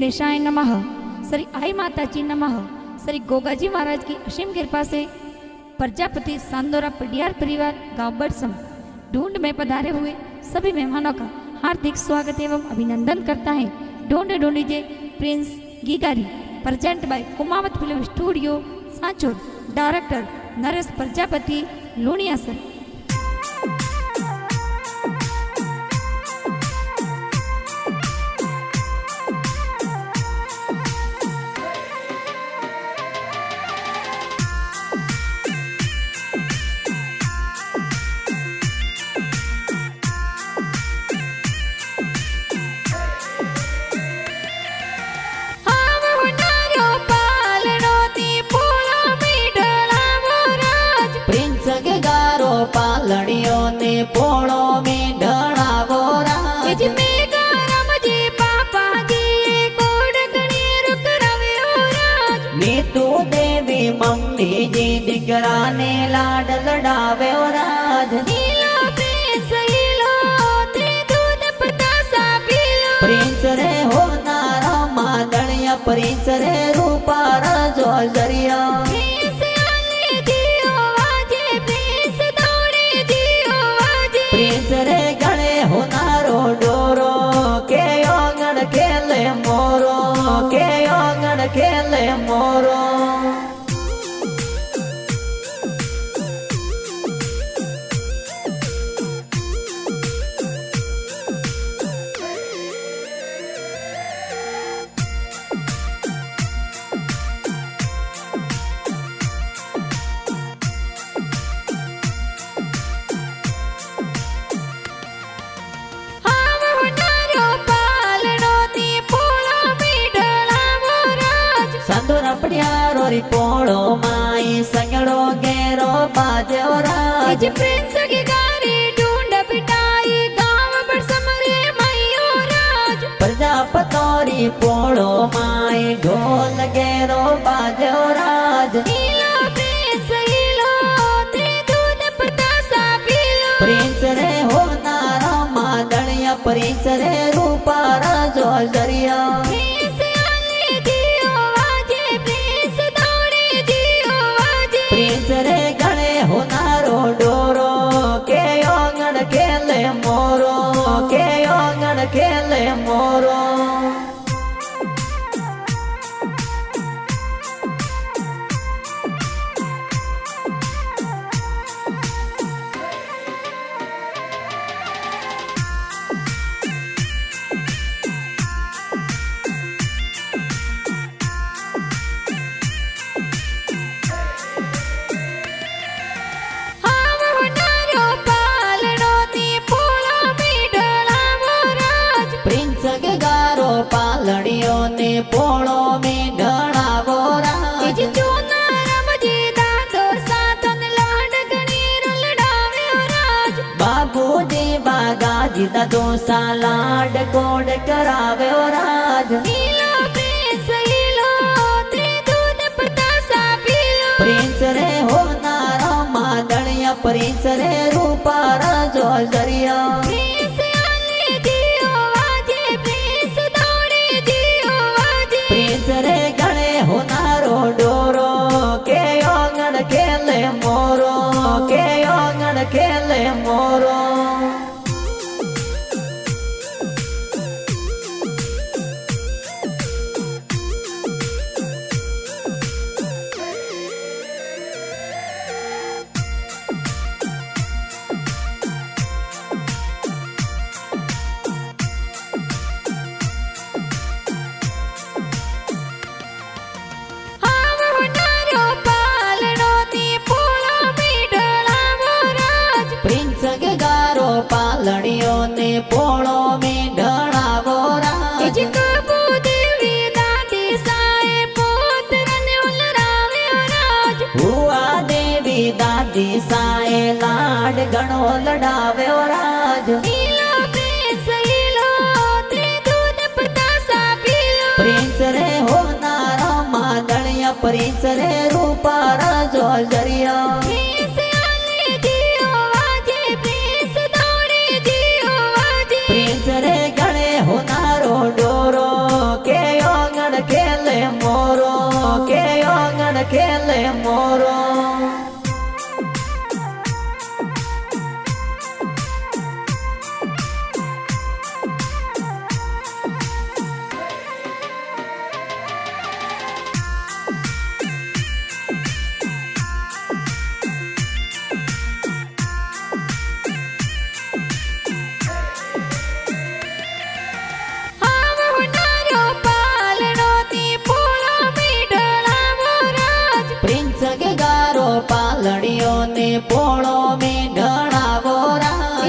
गणेशाय नमः। श्री आई माता जी नमः। श्री गोगा जी महाराज की असीम कृपा से प्रजापति सांदोरा पडियार परिवार गांव बड़सम ढूंढ में पधारे हुए सभी मेहमानों का हार्दिक स्वागत एवं अभिनंदन करता है। ढूंढे ढूंढीजे प्रिंस गीगारी present by Kumawat film studio Sanchore. Director Naresh Prajapati Luniya sir. पालड़ियों ने पोड़ो में ढड़ावो राज में गरम जी पापा जी कोड गणी रुक रव्यो राज नीतू देवी मम्मी जी दिकरा ने लाड लड़ावे राज नीलो प्रिंस हीलो ते दूध पतासा पीलो प्रिंस रे हो नारा मादड़िया प्रिंस रे रूपा राजो जरिया प्रिंस रे गणे होनारो डोरो के योगण खेले मोरो के योगण खेले मोरो संदूरा पड़ियारो री पोड़ो माई संगड़ो गेरो बाजे राज प्रिंस की गारी ढूंढ बिटाई गांव बड़सम रे मैयो राज प्रजापतोरी पोड़ो माई ढोल गेरो बाजे राज नीलो प्रिंस हीलो ते दूध पतासा पीलो प्रिंस रे हो नारा मादड़िया प्रिंस रे रूपा राजो जरिया प्रिंस रे गणे होनारो डोरो के योगण खेले मोरो के योगण खेले मोरो पालड़ियों ने पोड़ो में ढड़ावो राज बाबू जी बागा जी दो सालाड कोड करावे राज प्रिंस रे हो नारा मादड़िया प्रिंस रे रूपा राजो जरिया प्रिंस रे गणे होनारो डोरो के योगण खेले मोरो के योगण खेले मोरो पालड़ियों ने पोड़ो में ढड़ावो राज देवी दादी साए पुत्रन उलरावे राज हुआ देवी दादी साए लाड गणो लड़ावे राज नीलो प्रिंस हीलो ते दूध पतासा पीलो प्रिंस रे हो नारा मादड़िया प्रिंस रे रूपा राजो जरिया प्रिंस रे गणे होनारो डोरो के यो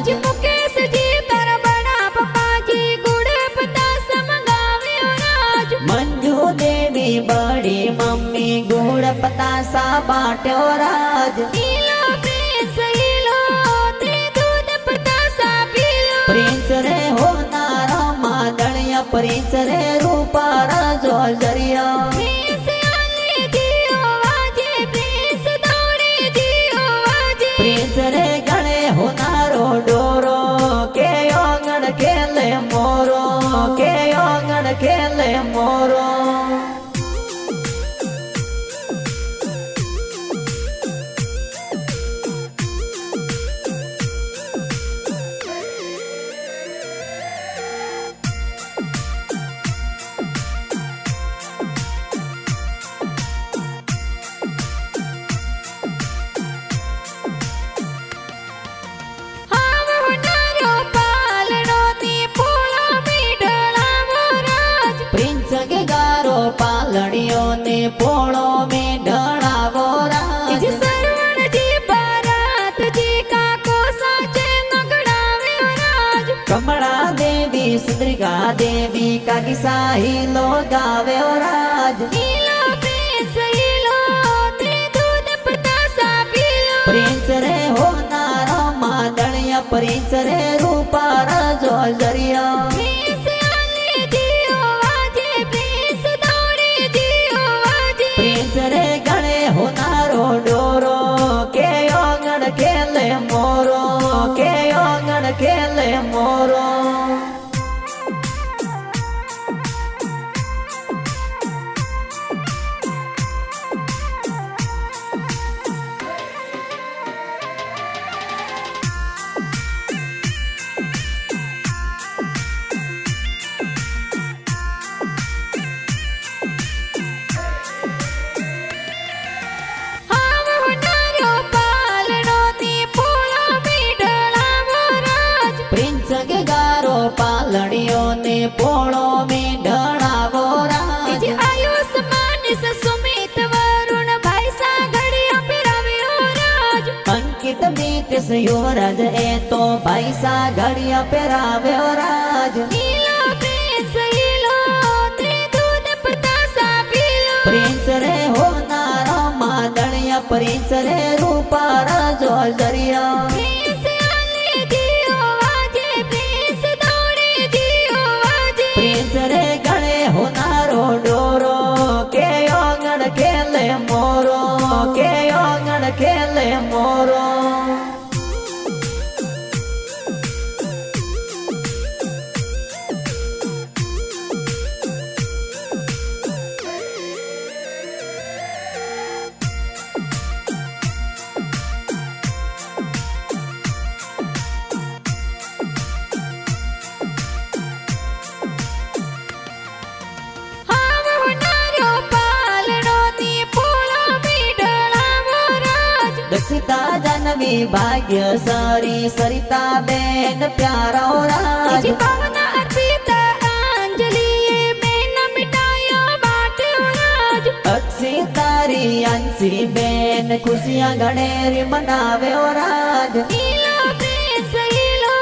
जी मुकेश जी तारा बड़ा पप्पा जी गुड़ पतासा मंगाव्यो राज। मंजू देवी बड़ी मम्मी गुड़ पतासा बाट्यो राज। ईलो प्रिंस ईलो ते दूध पतासा पीलो। प्रिंस रे होनारा मादणिया प्रिंस रे रूपारा जोजरिया। प्रिंस आले जियो वाजे प्रिंस दौड़े जियो वाजे। प्रिंस रे गणे होनारो डोरो के ओंगण खेले मोरो के ओंगण खेले मोरो। पालड़ियों ने पोड़ो में ढड़ावो राज। सरवण जी बारात जी का कोसा चे नगड़ावे राज। कमला देवी सुंदरिका देवी का किस्सा ही लो गावे राज। ईलो प्रिंस ईलो ते दूध पतासा पीलो। प्रिंस रे होनारो मादणिया प्रिंस रे रूपारा जोजरिया। प्रिंस आले जियो वाजे प्रिंस दौड़े जियो वाजे। प्रिंस रे गणे होनारो डोरो के ओंगण खेले मोरो के ओंगण खेले मोरो। पालड़ियों ने पोड़ो में ढड़ावो राज। आयुष्मान से सुमित वरुण भाई सा घड़िया पिराव्यो राज। अंकित मीत से युवराज ए तो भाई सा घड़िया पिराव्यो राज। ईलो प्रिंस ईलो ते दूध पतासा पीलो। प्रिंस रे होनारो मादणिया प्रिंस रे रूपारा जोजरिया। प्रिंस आले जियो वाजे प्रिंस दौड़े जियो वाजे। प्रिंस रे गणे होनारो डोरो के ओंगण खेले मोरो के ओंगण खेले मोरो। दक्षिता जानवी भाग्य सारी सरिता बेन प्यारा राज। पावना अर्पिता अंजलि बेन मिटायो बाटे राज। अक्षी तारी अंशी बेन खुशियां गणेरी मनावे राज। ईलो प्रिंस ईलो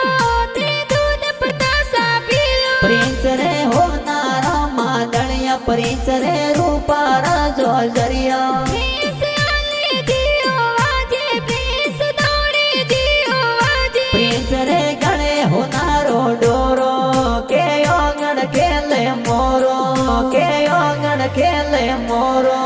ते दूध पतासा पीलो। प्रिंस रे होनारो मादणिया प्रिंस रे रूपारा जोजरिया। प्रिंस आले जियो वाजे प्रिंस दौड़े जियो वाजे। प्रिंस रे गणे होनारो डोरो के ओंगण खेले मोरो के ओंगण खेले मोरो।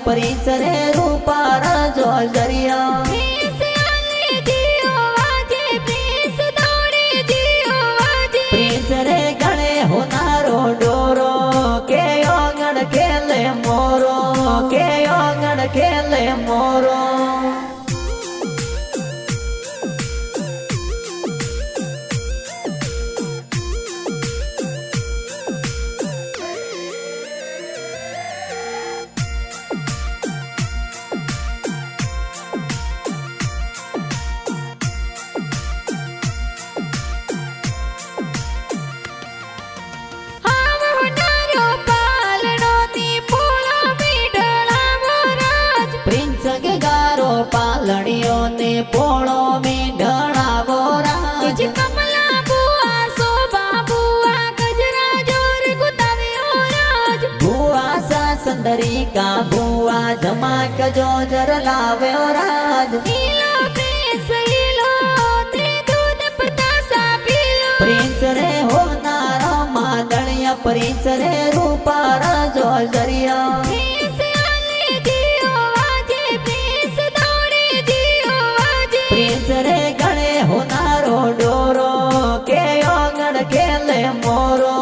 प्रिंस रे रूपार जो जरिया प्रिंस आले जियो वाजे प्रिंस दौड़े जियो वाजे प्रिंस रे गणे होनारो डोरो के ओंगण खेले मोरो के ओंगण खेले मोरो पालड़ियों ने पोड़ो में ढड़ावो राज कमला बुआ शोभा बुआ गजरा जोर गुताव्यो राज बुआ सा सुंदरी का बुआ धमाक जो जर लाव्यो राज नीलो प्रिंस हीलो ते दूध पतासा पीलो प्रिंस रे हो नारो मादड़िया प्रिंस रे रूपार जो जरिया प्रिंस आले जियो वाजे प्रिंस दौड़े जियो वाजे प्रिंस रे गणे होनारो डोरो के ओंगण खेले मोरो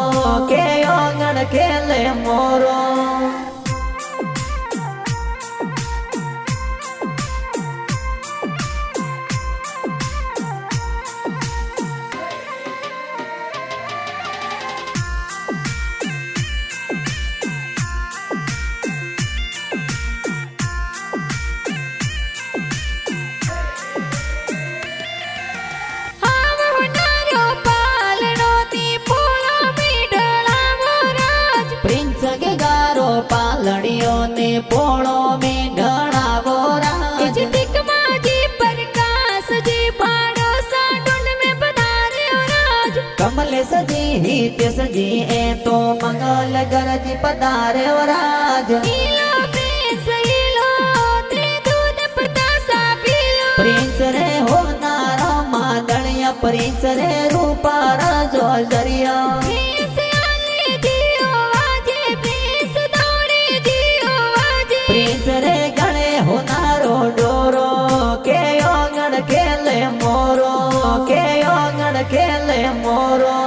के ओंगण खेले मोरो पालड़ियों ने पोड़ो में ढड़ावो राज टिकमाजी प्रकाश जी पाड़ो सा ढूंढ में पधारे राज कमलेश जी हितेश जी ए तो मंगल गरज पधारे राज नीलो प्रिंस हीलो ते दूध पतासा पीलो प्रिंस रे हो नारो मादड़िया प्रिंस रे रूपार जो जरिया प्रिंस आले जियो वाजे प्रिंस दौड़े जियो वाजे प्रिंस रे गणे होनारो डोरो के ओंगण खेले मोरो के ओंगण खेले मोरो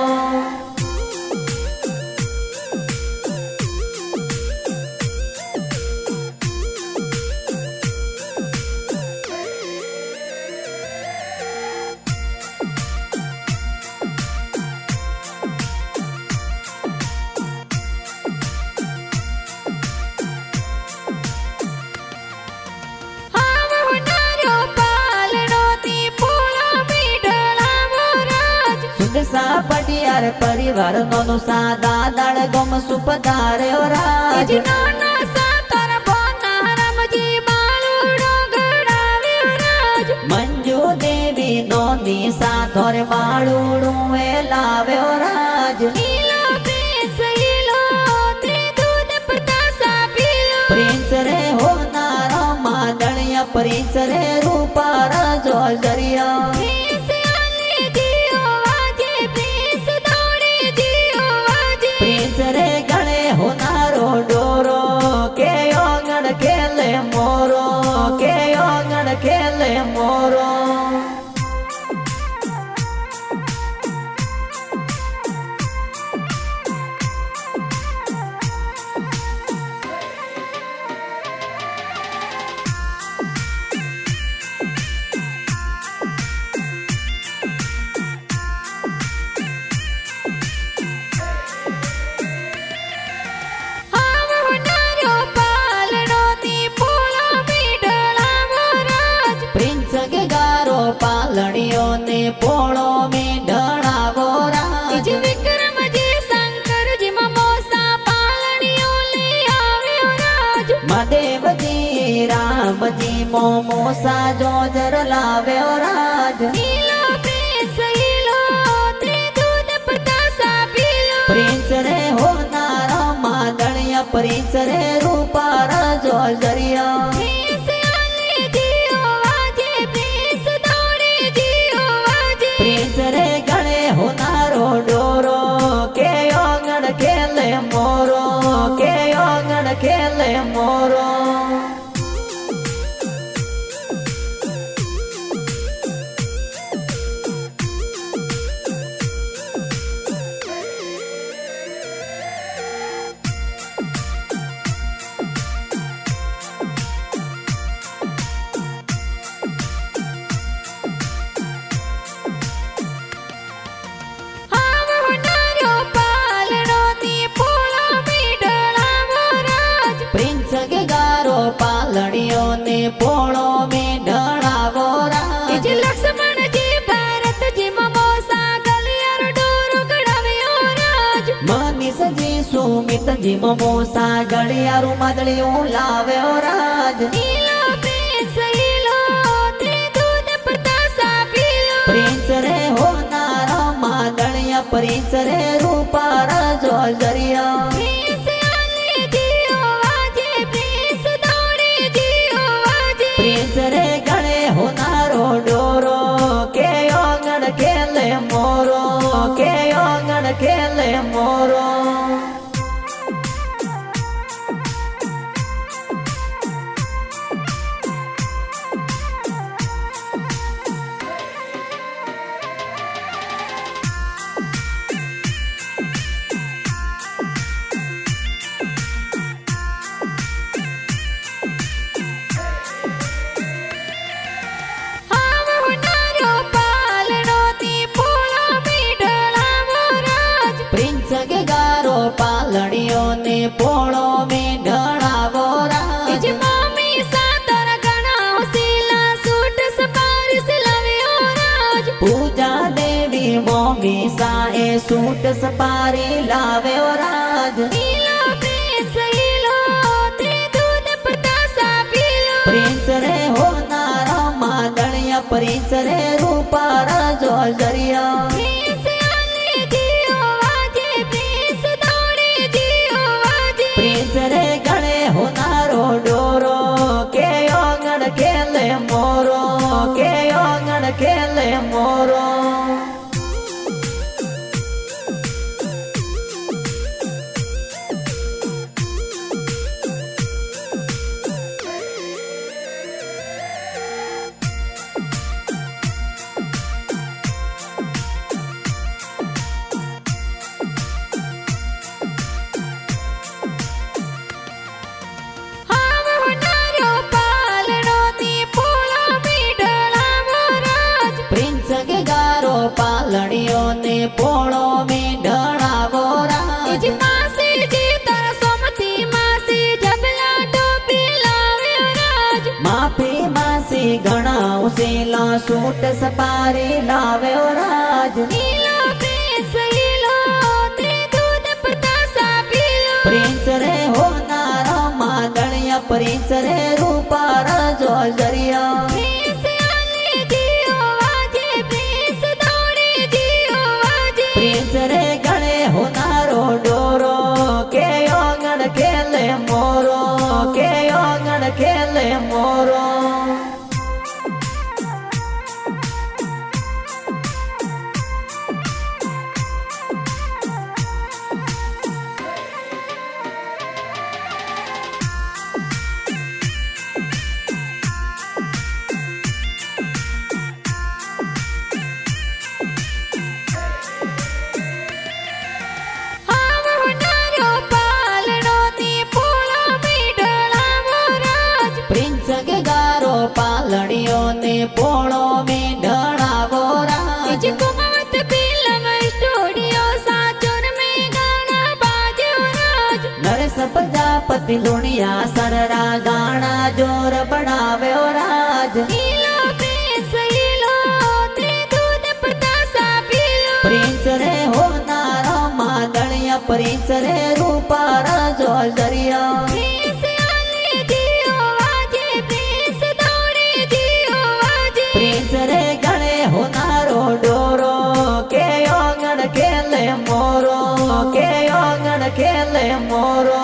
सा पटियार परिवार नोनो सा दादड़ गम सुपधारे राज नाना सा तर बोना रामजी बालुड़ो गड़ावे राज मंजू देवी नोनी सा थोर बालुड़ू लावे राज नीलो प्रिंस हीलो ते दूध पतासा पीलो प्रिंस रे हो नारो मादड़िया प्रिंस रे रूपार जो जरिया प्रिंस आले जियो वाजे प्रिंस दौड़े जियो वाजे प्रिंस रे गणे होनारो डोरो के ओंगण खेले मोरो के ओंगण खेले मोरो पालड़ियों ने पोड़ो में ढड़ावो राज विक्रम जी शंकर जी ममोसा पालड़ियों ले आवे राज महादेव जी राम जी मोमोसा जो जर लावे राज नीलो प्रिंस हीलो ते दूध पतासा पीलो प्रिंस रे हो नारो मादड़िया प्रिंस रे रूपार जो जरिया प्रिंस आले जियो वाजे प्रिंस दौड़े जियो वाजे प्रिंस रे गणे होनारो डोरो के ओंगण खेले मोरो के ओंगण खेले मोरो पालड़ियों ने पोड़ो में ढड़ावो राज लक्ष्मण जी भरत जी ममोसा गलियार डोरो गड़ाव्यो राज मनीष जी सुमित जी ममोसा गड़ियारू मदड़ियों लाव्यो राज ईलो प्रिंस ईलो ते दूध प्रतासा पीलो प्रिंस रे हो नारो मादड़िया प्रिंस रे रूपा राजो जरिया प्रिंस आले दियो वाजे प्रिंस दौड़े दियो वाजे प्रिंस रे गणे हो नारो डोरो के ओंगण खेले मोरो के ओंगण खेले मोरो पालड़ियों ने पोड़ो में ढड़ावो राज मामी सातर गणा सिला सूट सपारी सिलाव्यो राज पूजा देवी मोमी साए सूट सपारी लाव्यो राज ईलो प्रिंस ईलो ते दूध प्रतासा पीलो प्रिंस रे हो नारो मादड़िया प्रिंस रे रूपा राजो जरिया प्रिंस आले दियो वाजे प्रिंस दौड़े दियो वाजे प्रिंस रे गणे हो नारो डोरो के ओंगण खेले मोरो के ओंगण खेले मोरो पालड़ियों ने पोड़ो में ढड़ावो राज मासी जी तारा सोमती मासी जबला टोपी लाव्यो राज माफी मासी घणा उसेला सूट सपारी लाव्यो राज ईलो प्रिंस ईलो ते दूध प्रतासा पीलो प्रिंस रे हो नारो मादड़िया प्रिंस रे रूपा राजो जरिया प्रिंस आले दियो वाजे प्रिंस दौड़े दियो वाजे प्रिंस रे गणे हो नारो डोरो के ओंगण खेले मोरो के ओंगण खेले मोरो पालड़ियों ने पोड़ो में ढड़ावो राज कुमावत फिल्म स्टूडियो साचुर में गाना बाजो राज नरेश प्रजापति लुणिया सररा गाना जोर बढ़ाव्यो राज ईलो प्रिंस ईलो ते दूध प्रतासा पीलो प्रिंस रे हो नारो मादड़िया प्रिंस रे रूपा राजो जरिया प्रिंस आले दियो वाजे प्रिंस दौड़े दियो वाजे प्रिंस रे गणे हो नारो डोरो के ओंगण खेले मोरो के ओंगण खेले मोरो